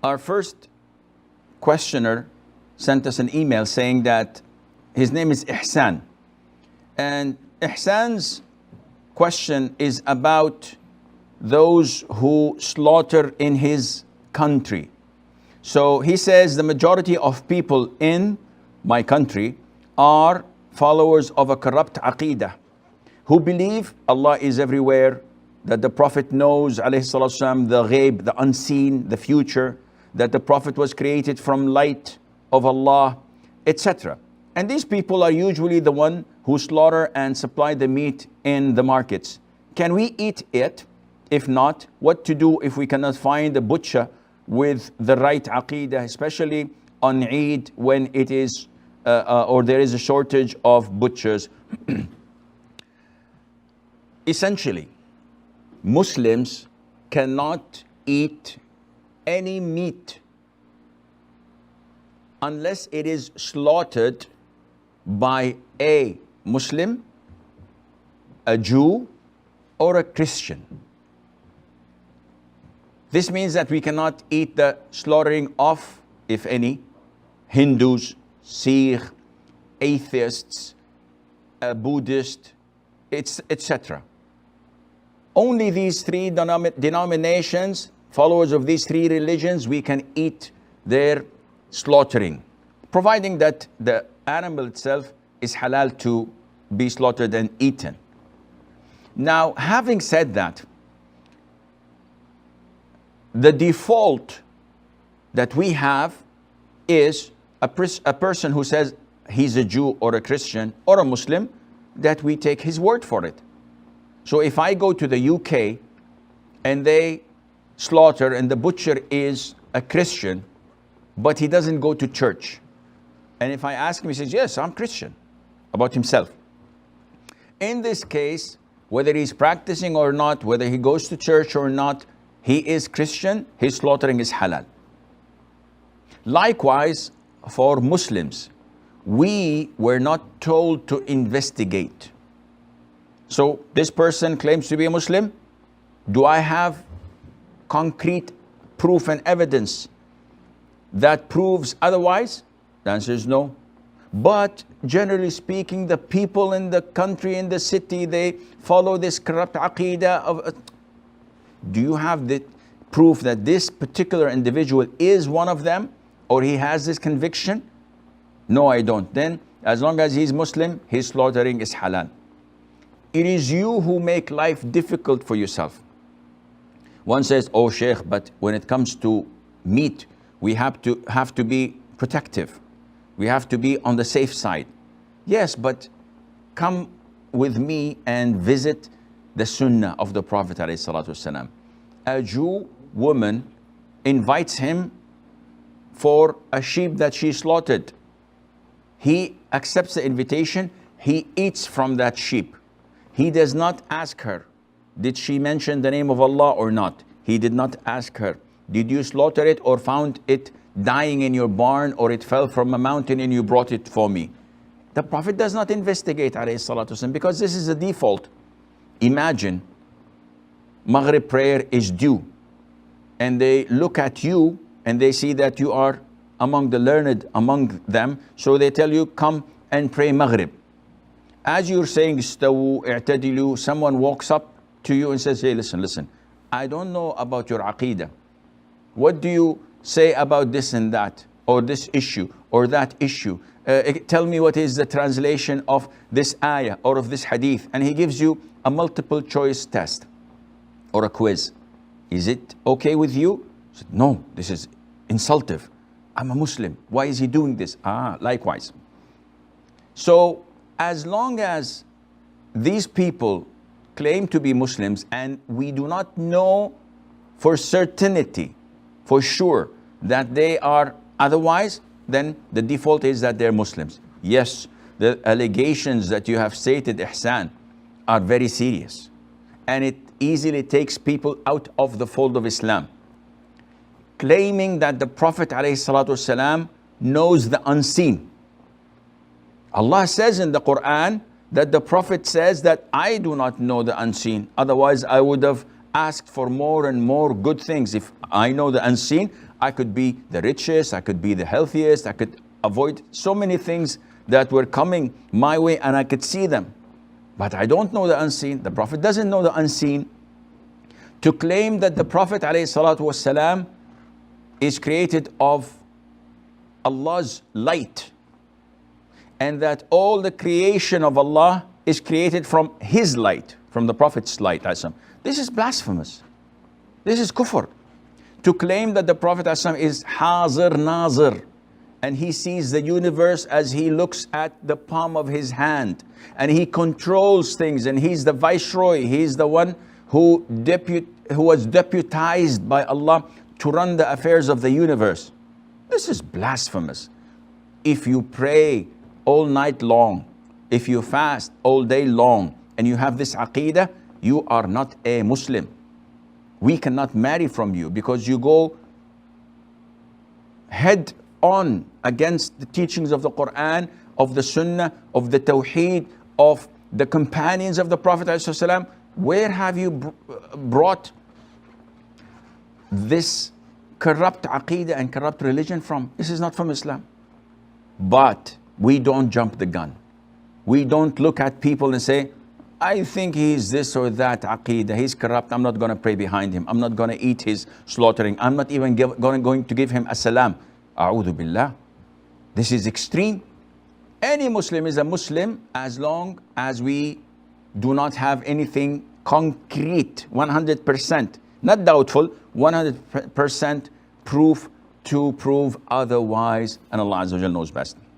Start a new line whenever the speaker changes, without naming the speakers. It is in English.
Our first questioner sent us an email saying that his name is Ihsan. And Ihsan's question is about those who slaughter in his country. So he says the majority of people in my country are followers of a corrupt Aqeedah, who believe Allah is everywhere, that the Prophet knows, alayhi salatu wasalam, the ghaib, the unseen, the future, that the Prophet was created from light of Allah, etc. And these people are usually the one who slaughter and supply the meat in the markets. Can we eat it? If not, what to do if we cannot find a butcher with the right Aqeedah, especially on Eid when it is or there is a shortage of butchers? Essentially, Muslims cannot eat any meat unless it is slaughtered by a Muslim, a Jew, or a Christian. This means that we cannot eat the slaughtering of, if any, Hindus, Sikh, atheists, Buddhists, etc. Only these three denominations, followers of these three religions, we can eat their slaughtering, providing that the animal itself is halal to be slaughtered and eaten. Now, having said that, the default that we have is a person who says he's a Jew or a Christian or a Muslim, that we take his word for it. So if I go to the UK and they slaughter and the butcher is a Christian, but he doesn't go to church, and if I ask him, he says, yes, I'm Christian, about himself. In this case, whether he's practicing or not, whether he goes to church or not, he is Christian, his slaughtering is halal. Likewise, for Muslims, we were not told to investigate. So this person claims to be a Muslim. Do I have concrete proof and evidence that proves otherwise? The answer is no. But generally speaking, the people in the country, in the city, they follow this corrupt Aqeedah of... Do you have the proof that this particular individual is one of them, or he has this conviction? No, I don't. Then, as long as he's Muslim, his slaughtering is halal. It is you who make life difficult for yourself. One says, oh Sheikh, but when it comes to meat, we have to be protective. We have to be on the safe side. Yes, but come with me and visit the Sunnah of the Prophet ﷺ. A Jew woman invites him for a sheep that she slaughtered. He accepts the invitation. He eats from that sheep. He does not ask her, did she mention the name of Allah or not? He did not ask her, did you slaughter it or found it dying in your barn, or it fell from a mountain and you brought it for me? The Prophet does not investigate, because this is a default. Imagine Maghrib prayer is due and they look at you and they see that you are among the learned among them, so they tell you, come and pray Maghrib. As you're saying istawu, i'tadilu, someone walks up to you and says, hey, listen, I don't know about your Aqeedah. What do you say about this and that, or this issue, or that issue? Tell me what is the translation of this ayah or of this hadith. And he gives you a multiple choice test or a quiz. Is it okay with you? I said, no, this is insultive. I'm a Muslim. Why is he doing this? Likewise. So as long as these people claim to be Muslims and we do not know for certainty, for sure, that they are otherwise, then the default is that they're Muslims. Yes, the allegations that you have stated, Ihsan, are very serious. And it easily takes people out of the fold of Islam. Claiming that the Prophet ﷺ knows the unseen. Allah says in the Quran that the Prophet says that I do not know the unseen. Otherwise, I would have asked for more and more good things. If I know the unseen, I could be the richest, I could be the healthiest, I could avoid so many things that were coming my way and I could see them. But I don't know the unseen. The Prophet doesn't know the unseen. To claim that the Prophet ﷺ is created of Allah's light and that all the creation of Allah is created from His light, from the Prophet's light. This is blasphemous. This is kufr. To claim that the Prophet ﷺ is hazir nazir and he sees the universe as he looks at the palm of his hand and he controls things and he's the viceroy, he's the one who was deputized by Allah to run the affairs of the universe. This is blasphemous. If you pray all night long, if you fast all day long and you have this aqeedah, you are not a Muslim. We cannot marry from you because you go head on against the teachings of the Quran, of the Sunnah, of the Tawheed, of the companions of the Prophet ﷺ. Where have you brought this corrupt aqeedah and corrupt religion from? This is not from Islam. But we don't jump the gun. We don't look at people and say, I think he's this or that aqeedah, he's corrupt, I'm not going to pray behind him, I'm not going to eat his slaughtering, I'm not even going to give him a salam. A'udhu billah. This is extreme. Any Muslim is a Muslim as long as we do not have anything concrete, 100%, not doubtful, 100% proof to prove otherwise, and Allah Azza wa Jalla knows best.